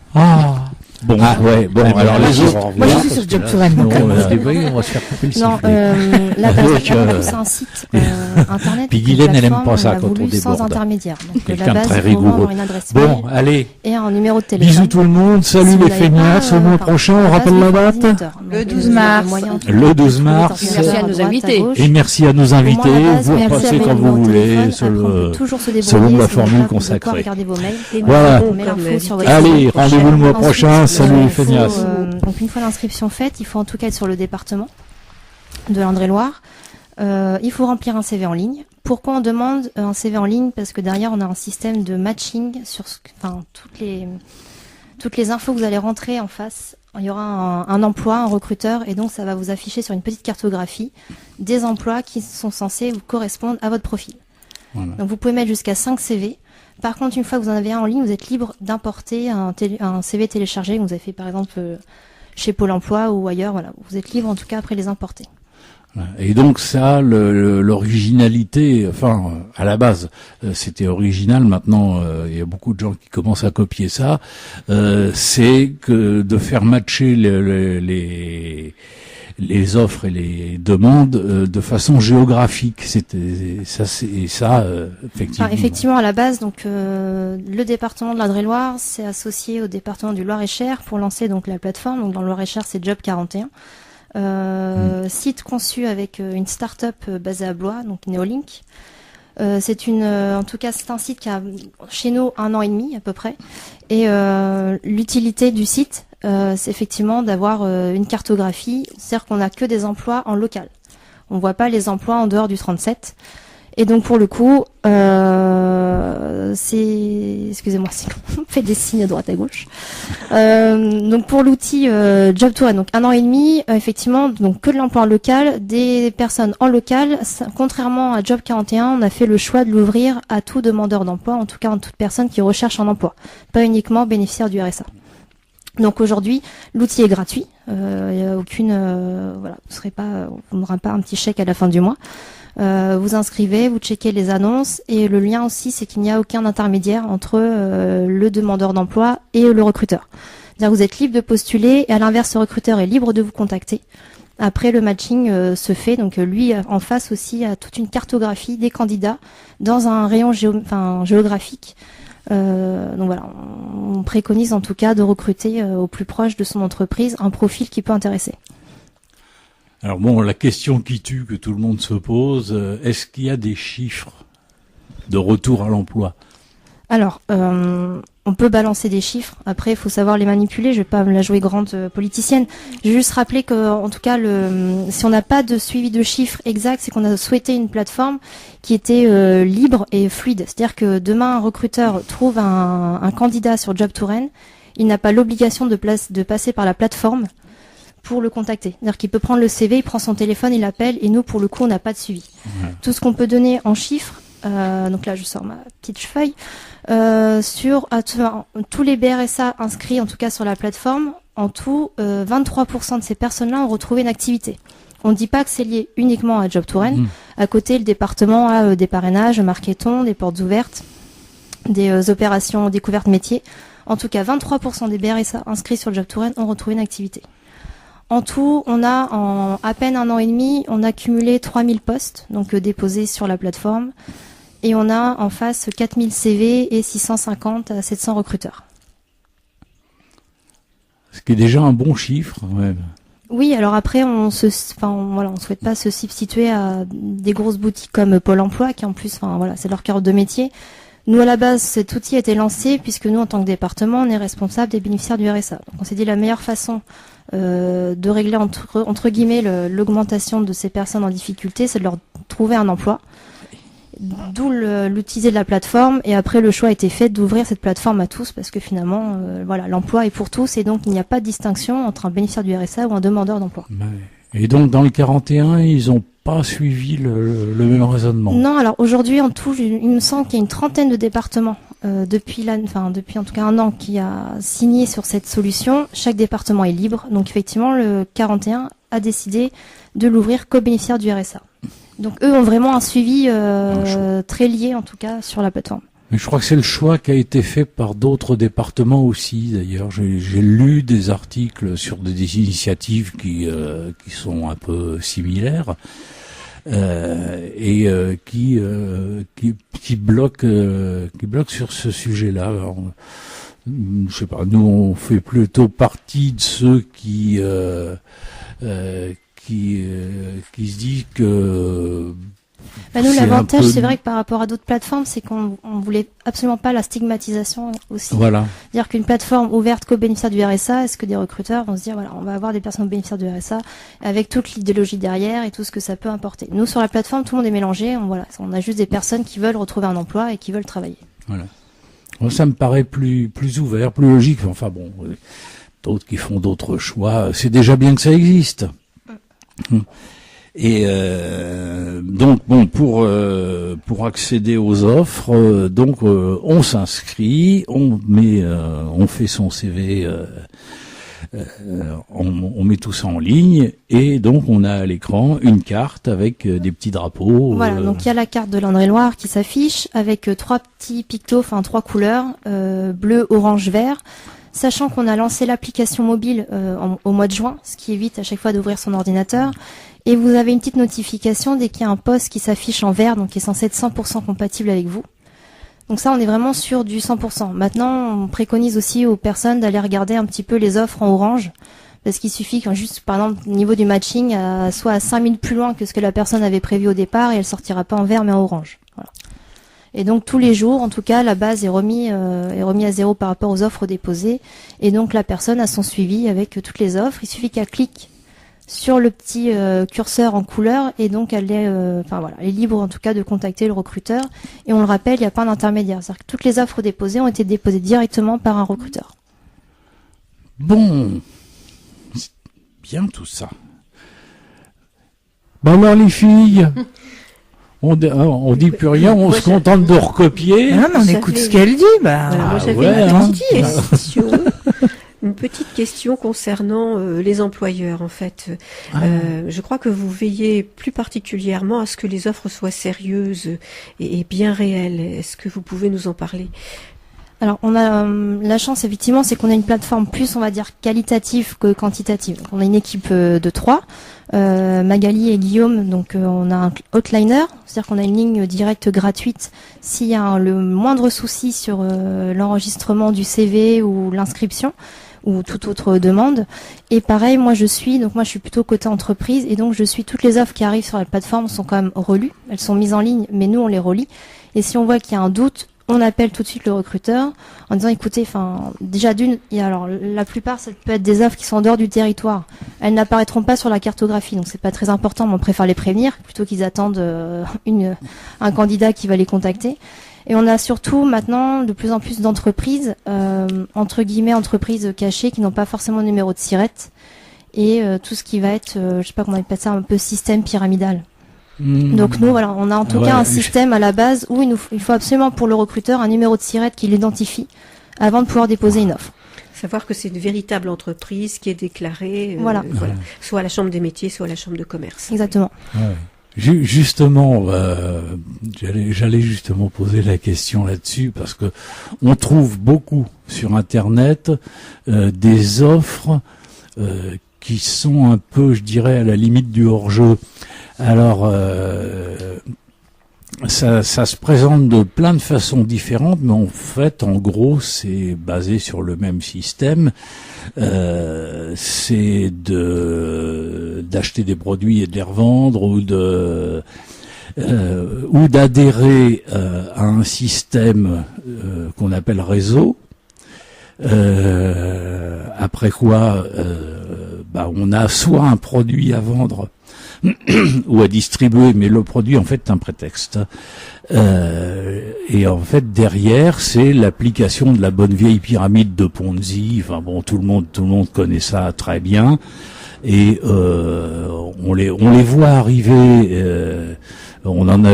Bon, alors les autres. Moi, je suis sur Job Touraine. On va se faire couper le Non, sifflet. là, c'est un site internet. Puis une Guylaine, elle aime plateforme, pas ça on a quand on voulu sans déborde. intermédiaire. Donc, Quelqu'un la de base, très il faut rigoureux. avoir une adresse Bon, mail allez. et un numéro de téléphone. Bisous tout le monde. Si Salut vous les n'avez feignasses. pas, Au mois par prochain, contre, on rappelle la date. ordinateur. Le Donc, 12 vous avez mars. moyen de Le 12 trouver mars. d'ordinateur Merci à à nos droite, invités. à gauche. Et merci à nos Au moins, invités. la base, Vous merci à repassez vos quand numéros vous de voulez téléphone. sur Après, on le. peut toujours se débrouiller selon la si on n'a formule pas de quoi consacrée. regarder vos mails. Voilà. On met l'info sur votre Allez, site. rendez-vous le mois Ensuite, prochain. Salut les il faut, feignasses. donc une fois l'inscription faite, il faut en tout cas être sur le département de l'Indre-et-Loire. Il faut remplir un CV en ligne. Pourquoi on demande un CV en ligne? Parce que derrière on a un système de matching sur toutes les infos que vous allez rentrer en face. Il y aura un emploi, un recruteur, et donc ça va vous afficher sur une petite cartographie des emplois qui sont censés vous correspondre à votre profil. Voilà. Donc vous pouvez mettre jusqu'à 5 CV. Par contre, une fois que vous en avez un en ligne, vous êtes libre d'importer un CV téléchargé que vous avez fait par exemple chez Pôle emploi ou ailleurs. Voilà, vous êtes libre en tout cas après les importer. Et donc ça, l'originalité, enfin à la base, c'était original. Maintenant, il y a beaucoup de gens qui commencent à copier ça. C'est que de faire matcher les offres et les demandes de façon géographique. C'était ça, effectivement. Enfin, effectivement, à la base, donc le département de l'Indre-et-Loire s'est associé au département du Loir-et-Cher pour lancer donc la plateforme. Donc dans le Loir-et-Cher, c'est Job 41. Site conçu avec une start-up basée à Blois, donc Neolink. En tout cas, c'est un site qui a chez nous 1 an et demi à peu près. Et l'utilité du site, c'est effectivement d'avoir une cartographie, c'est-à-dire qu'on n'a que des emplois en local. On voit pas les emplois en dehors du 37. Et donc pour le coup, excusez-moi si on fait des signes à droite à gauche. Donc pour l'outil Job Touraine, donc 1 an et demi, effectivement, donc que de l'emploi en local, des personnes en local. Contrairement à Job 41, on a fait le choix de l'ouvrir à tout demandeur d'emploi, en tout cas à toute personne qui recherche un emploi, pas uniquement bénéficiaire du RSA. Donc aujourd'hui, l'outil est gratuit. Il y a aucune, vous n'aurez pas un petit chèque à la fin du mois. Vous inscrivez, vous checkez les annonces et le lien aussi, c'est qu'il n'y a aucun intermédiaire entre le demandeur d'emploi et le recruteur. C'est-à-dire que vous êtes libre de postuler et à l'inverse, le recruteur est libre de vous contacter. Après, le matching se fait, donc lui en face aussi a toute une cartographie des candidats dans un rayon géographique. Donc voilà, on préconise en tout cas de recruter au plus proche de son entreprise un profil qui peut intéresser. Alors bon, la question qui tue que tout le monde se pose, est-ce qu'il y a des chiffres de retour à l'emploi? Alors, on peut balancer des chiffres. Après, il faut savoir les manipuler. Je vais pas me la jouer grande politicienne. Je vais juste rappeler que, en tout cas, si on n'a pas de suivi de chiffres exact, c'est qu'on a souhaité une plateforme qui était libre et fluide. C'est-à-dire que demain, un recruteur trouve un candidat sur Job Touraine, il n'a pas l'obligation de passer par la plateforme pour le contacter. C'est-à-dire qu'il peut prendre le CV, il prend son téléphone, il appelle, et nous, pour le coup, on n'a pas de suivi. Ouais. Tout ce qu'on peut donner en chiffres, donc là, je sors ma petite feuille, sur tous les BRSA inscrits, en tout cas sur la plateforme, en tout, 23% de ces personnes-là ont retrouvé une activité. On ne dit pas que c'est lié uniquement à Job Touraine. À côté, le département a des parrainages, Marketon, des portes ouvertes, des opérations découvertes métiers. En tout cas, 23% des BRSA inscrits sur Job Touraine ont retrouvé une activité. En tout, on a en à peine 1 an et demi, on a cumulé 3000 postes, donc déposés sur la plateforme. Et on a en face 4000 CV et 650 à 700 recruteurs. Ce qui est déjà un bon chiffre. Ouais. Oui, alors après, on souhaite pas se substituer à des grosses boutiques comme Pôle emploi, qui en plus, c'est leur cœur de métier. Nous, à la base, cet outil a été lancé puisque nous, en tant que département, on est responsable des bénéficiaires du RSA. Donc, on s'est dit la meilleure façon de régler entre guillemets l'augmentation de ces personnes en difficulté, c'est de leur trouver un emploi. D'où l'utiliser de la plateforme, et après le choix a été fait d'ouvrir cette plateforme à tous parce que finalement l'emploi est pour tous et donc il n'y a pas de distinction entre un bénéficiaire du RSA ou un demandeur d'emploi. Et donc dans le 41, ils n'ont pas suivi le même raisonnement. Non, alors aujourd'hui en tout, il me semble qu'il y a une trentaine de départements depuis en tout cas 1 an qui a signé sur cette solution. Chaque département est libre, donc effectivement le 41 a décidé de l'ouvrir qu'aux bénéficiaires du RSA. Donc eux ont vraiment un suivi très lié en tout cas sur la plateforme. Mais je crois que c'est le choix qui a été fait par d'autres départements aussi. D'ailleurs, j'ai lu des articles sur des initiatives qui sont un peu similaires et qui bloquent sur ce sujet-là. Alors, je sais pas. Nous, on fait plutôt partie de ceux qui se disent que Bah nous, c'est l'avantage, un peu- c'est vrai que par rapport à d'autres plateformes, c'est qu'on voulait absolument pas la stigmatisation aussi. Voilà. Dire qu'une plateforme ouverte qu'aux bénéficiaires du RSA, est-ce que des recruteurs vont se dire, voilà, on va avoir des personnes bénéficiaires du RSA avec toute l'idéologie derrière et tout ce que ça peut apporter. Nous, sur la plateforme, tout le monde est mélangé. On a juste des personnes qui veulent retrouver un emploi et qui veulent travailler. Voilà. Moi, ça me paraît plus ouvert, plus logique. Enfin bon, d'autres qui font d'autres choix, c'est déjà bien que ça existe. Et donc bon, pour accéder aux offres, on s'inscrit, on fait son CV, on met tout ça en ligne, et donc on a à l'écran une carte avec des petits drapeaux. Voilà, donc il y a la carte de l'Indre-et-Loire qui s'affiche avec 3 petits pictos, enfin 3 couleurs, bleu, orange, vert. Sachant qu'on a lancé l'application mobile au mois de juin, ce qui évite à chaque fois d'ouvrir son ordinateur. Et vous avez une petite notification dès qu'il y a un poste qui s'affiche en vert, donc qui est censé être 100% compatible avec vous. Donc ça, on est vraiment sur du 100%. Maintenant, on préconise aussi aux personnes d'aller regarder un petit peu les offres en orange, parce qu'il suffit qu'un juste, par exemple, au niveau du matching, soit à 5000 plus loin que ce que la personne avait prévu au départ, et elle sortira pas en vert mais en orange. Voilà. Et donc tous les jours, en tout cas, la base est remis à zéro par rapport aux offres déposées, et donc la personne a son suivi avec toutes les offres. Il suffit qu'elle clique sur le petit curseur en couleur, et donc elle est libre en tout cas de contacter le recruteur. Et on le rappelle, il n'y a pas d'intermédiaire, c'est-à-dire que toutes les offres déposées ont été déposées directement par un recruteur. Bon, c'est bien tout ça. Bon alors les filles, on dit plus rien, on se contente de recopier. Ah, mais on écoute ce qu'elle dit, bah. Voilà, moi Ah j'avais ouais, une petite question concernant les employeurs en fait. Je crois que vous veillez plus particulièrement à ce que les offres soient sérieuses et bien réelles. Est-ce que vous pouvez nous en parler? Alors, on a la chance, effectivement, c'est qu'on a une plateforme plus, on va dire, qualitative que quantitative. Donc, on a une équipe de 3, Magali et Guillaume, donc on a un hotliner, c'est-à-dire qu'on a une ligne directe gratuite s'il y a le moindre souci sur l'enregistrement du CV ou l'inscription ou toute autre demande. Et pareil, moi je suis plutôt côté entreprise, et donc je suis toutes les offres qui arrivent sur la plateforme sont quand même relues, elles sont mises en ligne, mais nous on les relit. Et si on voit qu'il y a un doute, on appelle tout de suite le recruteur en disant écoutez, déjà la plupart ça peut être des offres qui sont en dehors du territoire. Elles n'apparaîtront pas sur la cartographie, donc c'est pas très important, mais on préfère les prévenir plutôt qu'ils attendent un candidat qui va les contacter. Et on a surtout maintenant de plus en plus d'entreprises, entre guillemets entreprises cachées qui n'ont pas forcément de numéro de SIRET, et tout ce qui va être, je sais pas comment on appelle ça, un peu système pyramidal. Donc nous, voilà, on a en tout cas un système à la base où il faut absolument pour le recruteur un numéro de SIRET qui l'identifie avant de pouvoir déposer une offre. Savoir que c'est une véritable entreprise qui est déclarée, voilà. Soit à la chambre des métiers, soit à la chambre de commerce. Exactement. Ouais. Justement, j'allais justement poser la question là-dessus, parce que on trouve beaucoup sur Internet des offres qui sont un peu, je dirais, à la limite du hors-jeu. Alors, ça se présente de plein de façons différentes, mais en fait, en gros, c'est basé sur le même système. C'est d'acheter des produits et de les revendre, ou d'adhérer à un système qu'on appelle réseau. Après quoi, on a soit un produit à vendre ou à distribuer, mais le produit en fait est un prétexte. Et en fait derrière c'est l'application de la bonne vieille pyramide de Ponzi. Enfin bon, tout le monde connaît ça très bien, et on les voit arriver. On en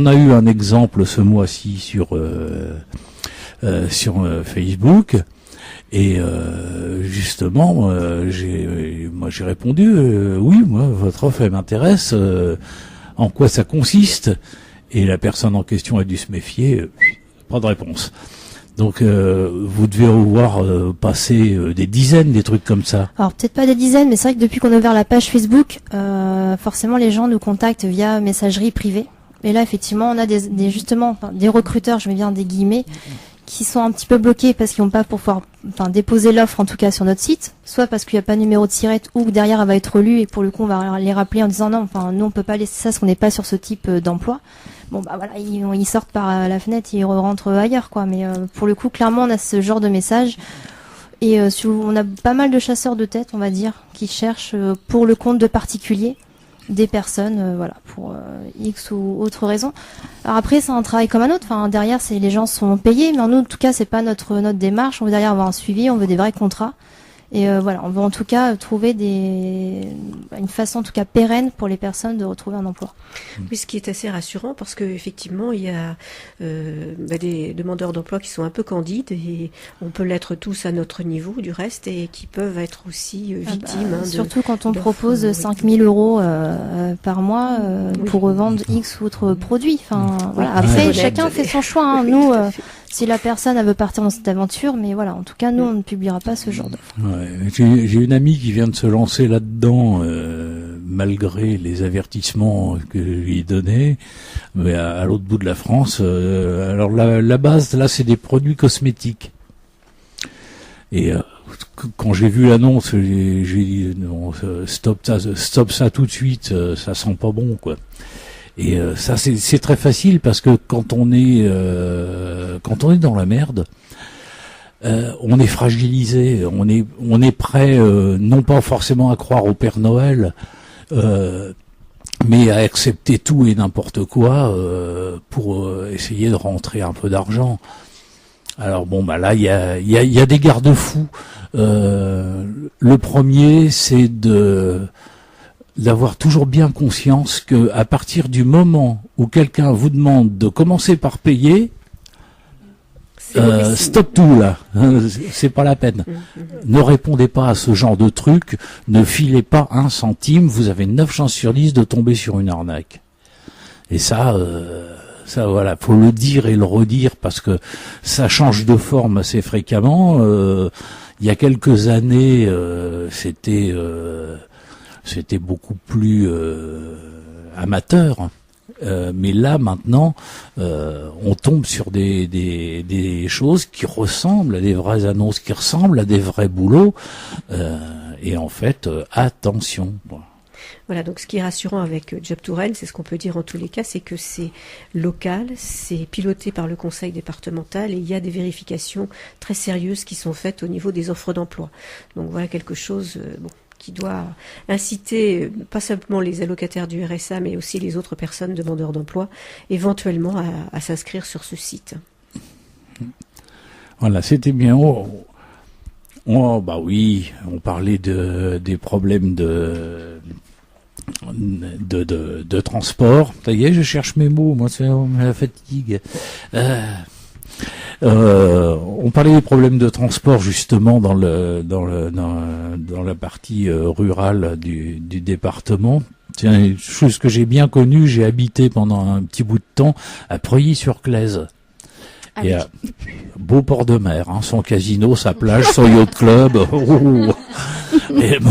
a eu un exemple ce mois-ci sur Facebook. Et justement, j'ai répondu oui, moi votre offre elle m'intéresse. En quoi ça consiste? Et la personne en question a dû se méfier, pas de réponse. Donc vous devez voir passer des dizaines des trucs comme ça. Alors peut-être pas des dizaines, mais c'est vrai que depuis qu'on a ouvert la page Facebook, forcément les gens nous contactent via messagerie privée. Et là effectivement on a des recruteurs, je mets bien des guillemets, qui sont un petit peu bloqués parce qu'ils n'ont pas pour pouvoir déposer l'offre en tout cas sur notre site, soit parce qu'il n'y a pas de numéro de SIRET ou que derrière elle va être relue et pour le coup on va les rappeler en disant non, nous on peut pas laisser ça parce qu'on n'est pas sur ce type d'emploi. Bon bah voilà, ils sortent par la fenêtre, ils rentrent ailleurs quoi. Mais pour le coup, clairement, on a ce genre de message et on a pas mal de chasseurs de tête, on va dire, qui cherchent pour le compte de particuliers des personnes, voilà, pour X ou autre raison. Alors après, c'est un travail comme un autre. Enfin, derrière, les gens sont payés, mais nous, en tout cas, c'est pas notre démarche. On veut derrière avoir un suivi, on veut des vrais contrats. Et voilà, on veut en tout cas trouver une façon en tout cas pérenne pour les personnes de retrouver un emploi. Oui, ce qui est assez rassurant parce que effectivement il y a des demandeurs d'emploi qui sont un peu candides et on peut l'être tous à notre niveau du reste et qui peuvent être aussi victimes. Surtout quand on propose 5 000 euros par mois pour revendre X ou autre produit. Enfin, voilà. Après, chacun fait son choix. Hein. Nous, si la personne elle veut partir dans cette aventure, mais voilà, en tout cas, nous, on ne publiera pas ce genre d'offre. Ouais, j'ai une amie qui vient de se lancer là-dedans, malgré les avertissements que je lui ai donnés, mais à l'autre bout de la France. Alors la base, là, c'est des produits cosmétiques. Et quand j'ai vu l'annonce, j'ai dit non, stop ça tout de suite, ça sent pas bon, quoi. Et ça c'est très facile parce que quand on est dans la merde, on est fragilisé, on est prêt non pas forcément à croire au Père Noël, mais à accepter tout et n'importe quoi pour essayer de rentrer un peu d'argent. Alors bon bah là il y a des garde-fous. Le premier c'est d'avoir toujours bien conscience que à partir du moment où quelqu'un vous demande de commencer par payer, stop tout là, c'est pas la peine. Ne répondez pas à ce genre de truc, ne filez pas un centime, vous avez 9 chances sur 10 de tomber sur une arnaque. Et ça voilà, faut le dire et le redire parce que ça change de forme assez fréquemment. Il y a quelques années, c'était beaucoup plus amateur. Mais là maintenant, on tombe sur des choses qui ressemblent à des vraies annonces, qui ressemblent à des vrais boulots. Et en fait, attention. Voilà, donc ce qui est rassurant avec Job Touraine, c'est ce qu'on peut dire en tous les cas, c'est que c'est local, c'est piloté par le conseil départemental et il y a des vérifications très sérieuses qui sont faites au niveau des offres d'emploi. Donc voilà quelque chose qui doit inciter pas simplement les allocataires du RSA, mais aussi les autres personnes demandeurs d'emploi, éventuellement à s'inscrire sur ce site. Voilà, c'était bien. Oh bah oui, on parlait des problèmes de transport. Ça y est, je cherche mes mots, moi c'est la fatigue. On parlait des problèmes de transport justement dans la partie rurale du département. C'est une chose que j'ai bien connue, j'ai habité pendant un petit bout de temps à Preuilly-sur-Claise. Et beau port de mer, hein, son casino, sa plage, son yacht club. Et bon.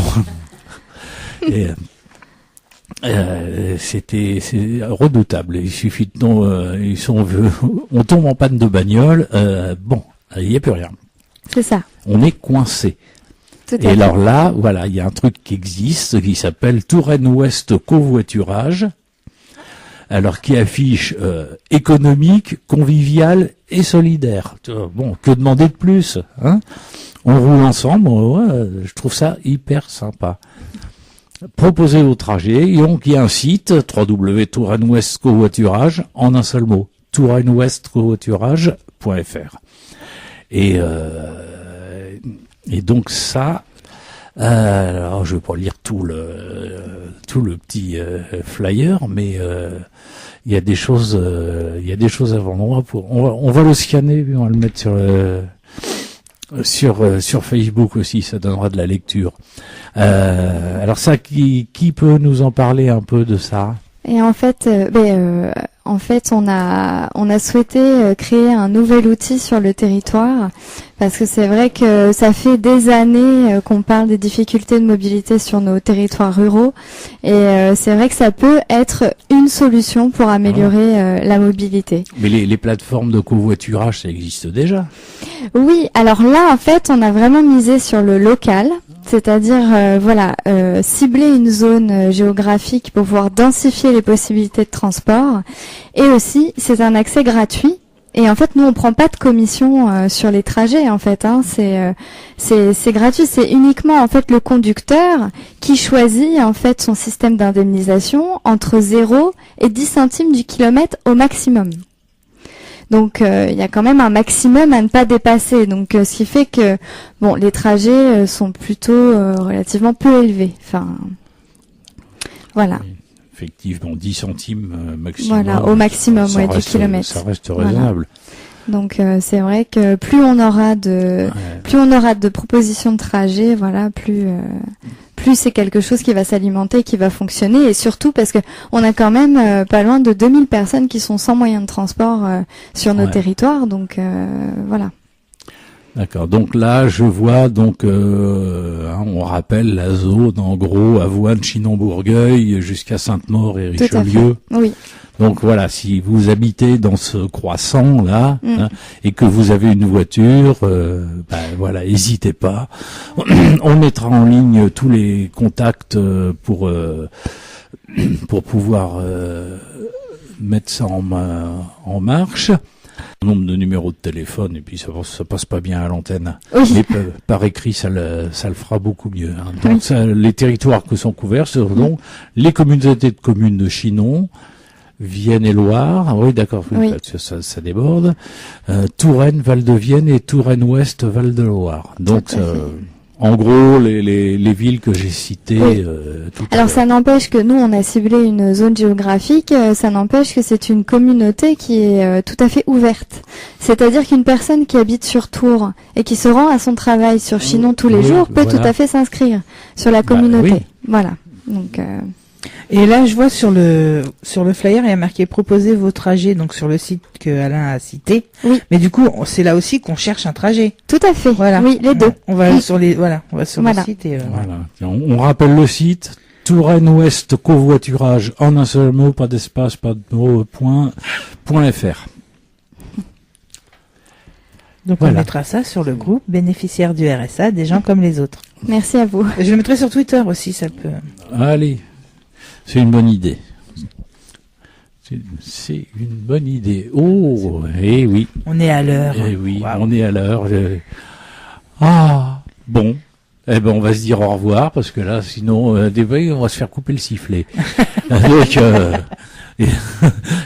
C'est redoutable. Il suffit de on tombe en panne de bagnole. Bon, il n'y a plus rien. C'est ça. On est coincé. Et alors là, voilà, il y a un truc qui existe qui s'appelle Touraine Ouest Covoiturage. Alors qui affiche économique, convivial et solidaire. Bon, que demander de plus, hein? On roule ensemble, je trouve ça hyper sympa. Proposez vos trajets, et donc il y a un site, Touraine Ouest Covoiturage, en un seul mot, touranouestcovoiturage.fr. Et donc ça, alors je vais pas lire tout le petit flyer, mais il y a des choses avant. On va le scanner, on va le mettre sur Facebook aussi, ça donnera de la lecture. Alors ça, qui peut nous en parler un peu de ça? Et en fait, en fait, on a souhaité créer un nouvel outil sur le territoire parce que c'est vrai que ça fait des années qu'on parle des difficultés de mobilité sur nos territoires ruraux et c'est vrai que ça peut être une solution pour améliorer la mobilité. Mais les plateformes de covoiturage, ça existe déjà. Oui, alors là, en fait, on a vraiment misé sur le local. C'est-à-dire, cibler une zone géographique pour pouvoir densifier les possibilités de transport. Et aussi, c'est un accès gratuit. Et en fait, nous, on prend pas de commission sur les trajets. En fait, c'est gratuit. C'est uniquement en fait le conducteur qui choisit en fait son système d'indemnisation entre 0 et 10 centimes du kilomètre au maximum. Donc il y a quand même un maximum à ne pas dépasser. Donc ce qui fait que les trajets sont plutôt relativement peu élevés. Enfin voilà. Oui, effectivement, 10 centimes maximum. Voilà, au maximum du kilomètre. Ça reste raisonnable. Voilà. Donc c'est vrai que plus on aura de propositions de trajet, plus c'est quelque chose qui va s'alimenter, qui va fonctionner, et surtout parce que on a quand même pas loin de 2000 personnes qui sont sans moyen de transport sur nos territoires, donc voilà. D'accord. Donc là, je vois on rappelle la zone en gros Avoine, Chinon-Bourgueil jusqu'à Sainte-Maure et Richelieu. Tout à fait. Oui. Donc voilà, si vous habitez dans ce croissant là et que vous avez une voiture, n'hésitez pas. On mettra en ligne tous les contacts pour pouvoir mettre ça en marche. Le nombre de numéros de téléphone, et puis ça passe pas bien à l'antenne. Oui. Mais par écrit, ça le fera beaucoup mieux. Donc les territoires que sont couverts, ce sont donc les communautés de communes de Chinon, Vienne et Loire. Ah oui, d'accord, ça déborde. Touraine, Val-de-Vienne et Touraine-Ouest, Val-de-Loire. Donc en gros, les villes que j'ai citées. Alors ça n'empêche que nous, on a ciblé une zone géographique, ça n'empêche que c'est une communauté qui est tout à fait ouverte. C'est-à-dire qu'une personne qui habite sur Tours et qui se rend à son travail sur Chinon tous les jours peut tout à fait s'inscrire sur la communauté. Voilà. Donc Et là, je vois sur le flyer, il y a marqué proposer vos trajets, donc sur le site que Alain a cité. Oui. Mais du coup, c'est là aussi qu'on cherche un trajet. Tout à fait. Voilà. Oui, les deux. On va sur le site et voilà. On rappelle le site Touraine Ouest covoiturage en un seul mot, pas d'espace, pas de mot, .fr. Donc on mettra ça sur le groupe bénéficiaires du RSA, des gens comme les autres. Merci à vous. Je le mettrai sur Twitter aussi, ça peut. Allez, c'est une bonne idée. C'est une bonne idée. Oh, eh oui. On est à l'heure. Eh oui, Wow. on est à l'heure. Bon. Eh ben, on va se dire au revoir, parce que là, sinon, on va se faire couper le sifflet. Donc,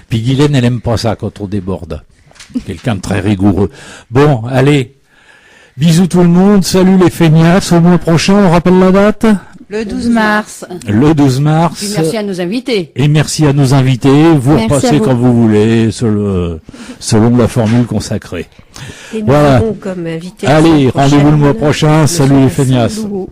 puis Guylaine, elle aime pas ça quand on déborde. Quelqu'un de très rigoureux. Bon, allez. Bisous tout le monde. Salut les feignasses. Au mois prochain, on rappelle la date? Le 12 mars. Le 12 mars. Puis merci à nos invités. Et merci à nos invités. Vous Merci repassez à vous. quand vous voulez, selon la formule consacrée. Et nous Voilà. avons comme invité. Allez, rendez-vous le mois prochain, prochain. Salut les feignasses. Louveau.